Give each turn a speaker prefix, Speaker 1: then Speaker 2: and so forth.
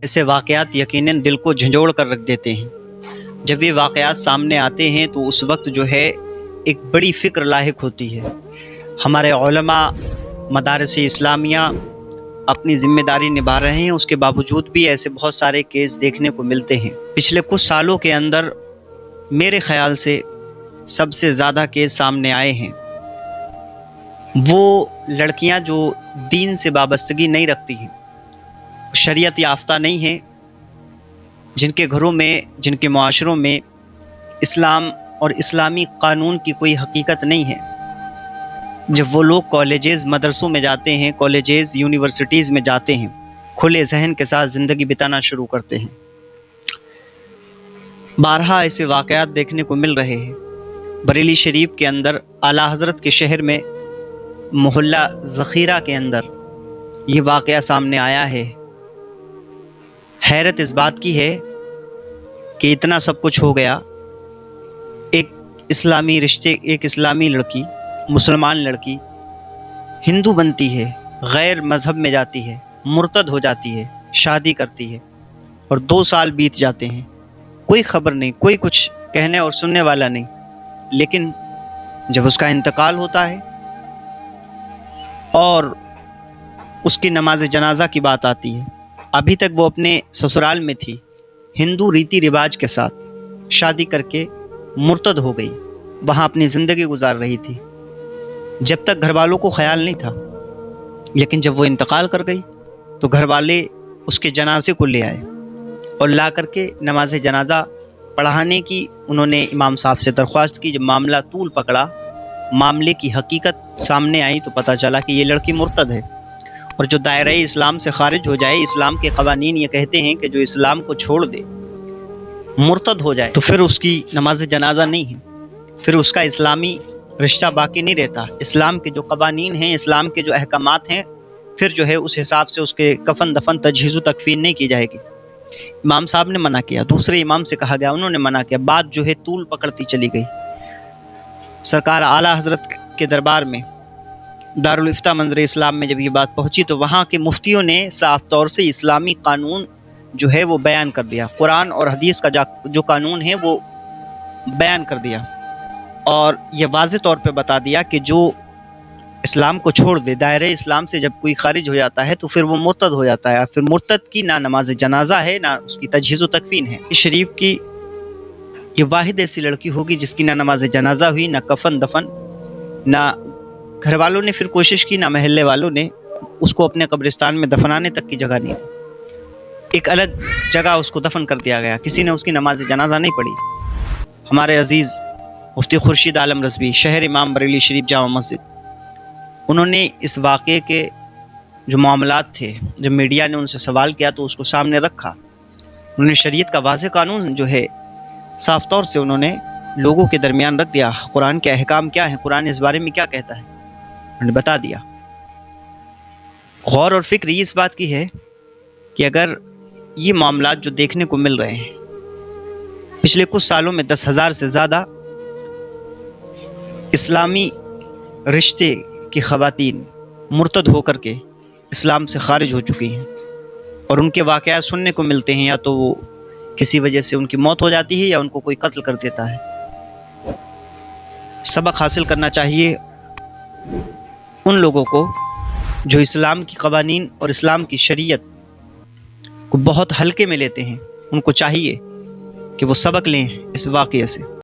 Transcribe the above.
Speaker 1: ایسے واقعات یقیناً دل کو جھنجھوڑ کر رکھ دیتے ہیں۔ جب یہ واقعات سامنے آتے ہیں تو اس وقت جو ہے ایک بڑی فکر لاحق ہوتی ہے۔ ہمارے علماء مدارس اسلامیہ اپنی ذمہ داری نبھا رہے ہیں، اس کے باوجود بھی ایسے بہت سارے کیس دیکھنے کو ملتے ہیں۔ پچھلے کچھ سالوں کے اندر میرے خیال سے سب سے زیادہ کیس سامنے آئے ہیں وہ لڑکیاں جو دین سے وابستگی نہیں رکھتی ہیں، شریعت یافتہ نہیں ہیں، جن کے گھروں میں، جن کے معاشروں میں اسلام اور اسلامی قانون کی کوئی حقیقت نہیں ہے۔ جب وہ لوگ کالجز مدرسوں میں جاتے ہیں، کالجز یونیورسٹیز میں جاتے ہیں، کھلے ذہن کے ساتھ زندگی بتانا شروع کرتے ہیں۔ بارہا ایسے واقعات دیکھنے کو مل رہے ہیں۔ بریلی شریف کے اندر اعلیٰ حضرت کے شہر میں محلہ ذخیرہ کے اندر یہ واقعہ سامنے آیا ہے۔ حیرت اس بات کی ہے کہ اتنا سب کچھ ہو گیا، ایک اسلامی لڑکی، مسلمان لڑکی ہندو بنتی ہے، غیر مذہب میں جاتی ہے، مرتد ہو جاتی ہے، شادی کرتی ہے اور 2 سال بیت جاتے ہیں، کوئی خبر نہیں، کوئی کچھ کہنے اور سننے والا نہیں۔ لیکن جب اس کا انتقال ہوتا ہے اور اس کی نماز جنازہ کی بات آتی ہے، ابھی تک وہ اپنے سسرال میں تھی، ہندو ریتی رواج کے ساتھ شادی کر کے مرتد ہو گئی، وہاں اپنی زندگی گزار رہی تھی، جب تک گھر والوں کو خیال نہیں تھا۔ لیکن جب وہ انتقال کر گئی تو گھر والے اس کے جنازے کو لے آئے اور لا کر کے نماز جنازہ پڑھانے کی انہوں نے امام صاحب سے درخواست کی۔ جب معاملہ طول پکڑا، معاملے کی حقیقت سامنے آئی تو پتہ چلا کہ یہ لڑکی مرتد ہے، اور جو دائرہ اسلام سے خارج ہو جائے، اسلام کے قوانین یہ کہتے ہیں کہ جو اسلام کو چھوڑ دے، مرتد ہو جائے، تو پھر اس کی نماز جنازہ نہیں ہے، پھر اس کا اسلامی رشتہ باقی نہیں رہتا۔ اسلام کے جو قوانین ہیں، اسلام کے جو احکامات ہیں، پھر جو ہے اس حساب سے اس کے کفن دفن تجہیز و تکفین نہیں کی جائے گی۔ امام صاحب نے منع کیا، دوسرے امام سے کہا گیا، انہوں نے منع کیا، بات جو ہے طول پکڑتی چلی گئی۔ سرکار اعلیٰ حضرت کے دربار میں دارالافتاء منظر اسلام میں جب یہ بات پہنچی تو وہاں کے مفتیوں نے صاف طور سے اسلامی قانون جو ہے وہ بیان کر دیا، قرآن اور حدیث کا جو قانون ہے وہ بیان کر دیا، اور یہ واضح طور پہ بتا دیا کہ جو اسلام کو چھوڑ دے، دائرہ اسلام سے جب کوئی خارج ہو جاتا ہے تو پھر وہ مرتد ہو جاتا ہے، پھر مرتد کی نہ نماز جنازہ ہے، نہ اس کی تجہیز و تکفین ہے۔ اس شریف کی یہ واحد ایسی لڑکی ہوگی جس کی نہ نماز جنازہ ہوئی، نہ کفن دفن، نہ گھر والوں نے پھر کوشش کی، نہ محلے والوں نے اس کو اپنے قبرستان میں دفنانے تک کی جگہ نہیں دی، ایک الگ جگہ اس کو دفن کر دیا گیا، کسی نے اس کی نماز جنازہ نہیں پڑھی۔ ہمارے عزیز مفتی خورشید عالم رضوی، شہر امام بریلی شریف جامع مسجد، انہوں نے اس واقعے کے جو معاملات تھے، جب میڈیا نے ان سے سوال کیا تو اس کو سامنے رکھا، انہوں نے شریعت کا واضح قانون جو ہے صاف طور سے انہوں نے لوگوں کے درمیان رکھ دیا، قرآن کے احکام کیا ہیں، قرآن اس بارے میں کیا کہتا ہے، انہوں نے بتا دیا۔ غور اور فکر یہ اس بات کی ہے کہ اگر یہ معاملات جو دیکھنے کو مل رہے ہیں، پچھلے کچھ سالوں میں 10,000 سے زیادہ اسلامی رشتے کی خواتین مرتد ہو کر کے اسلام سے خارج ہو چکی ہیں، اور ان کے واقعات سننے کو ملتے ہیں، یا تو وہ کسی وجہ سے ان کی موت ہو جاتی ہے یا ان کو کوئی قتل کر دیتا ہے۔ سبق حاصل کرنا چاہیے ان لوگوں کو جو اسلام کی قوانین اور اسلام کی شریعت کو بہت ہلکے میں لیتے ہیں، ان کو چاہیے کہ وہ سبق لیں اس واقعے سے۔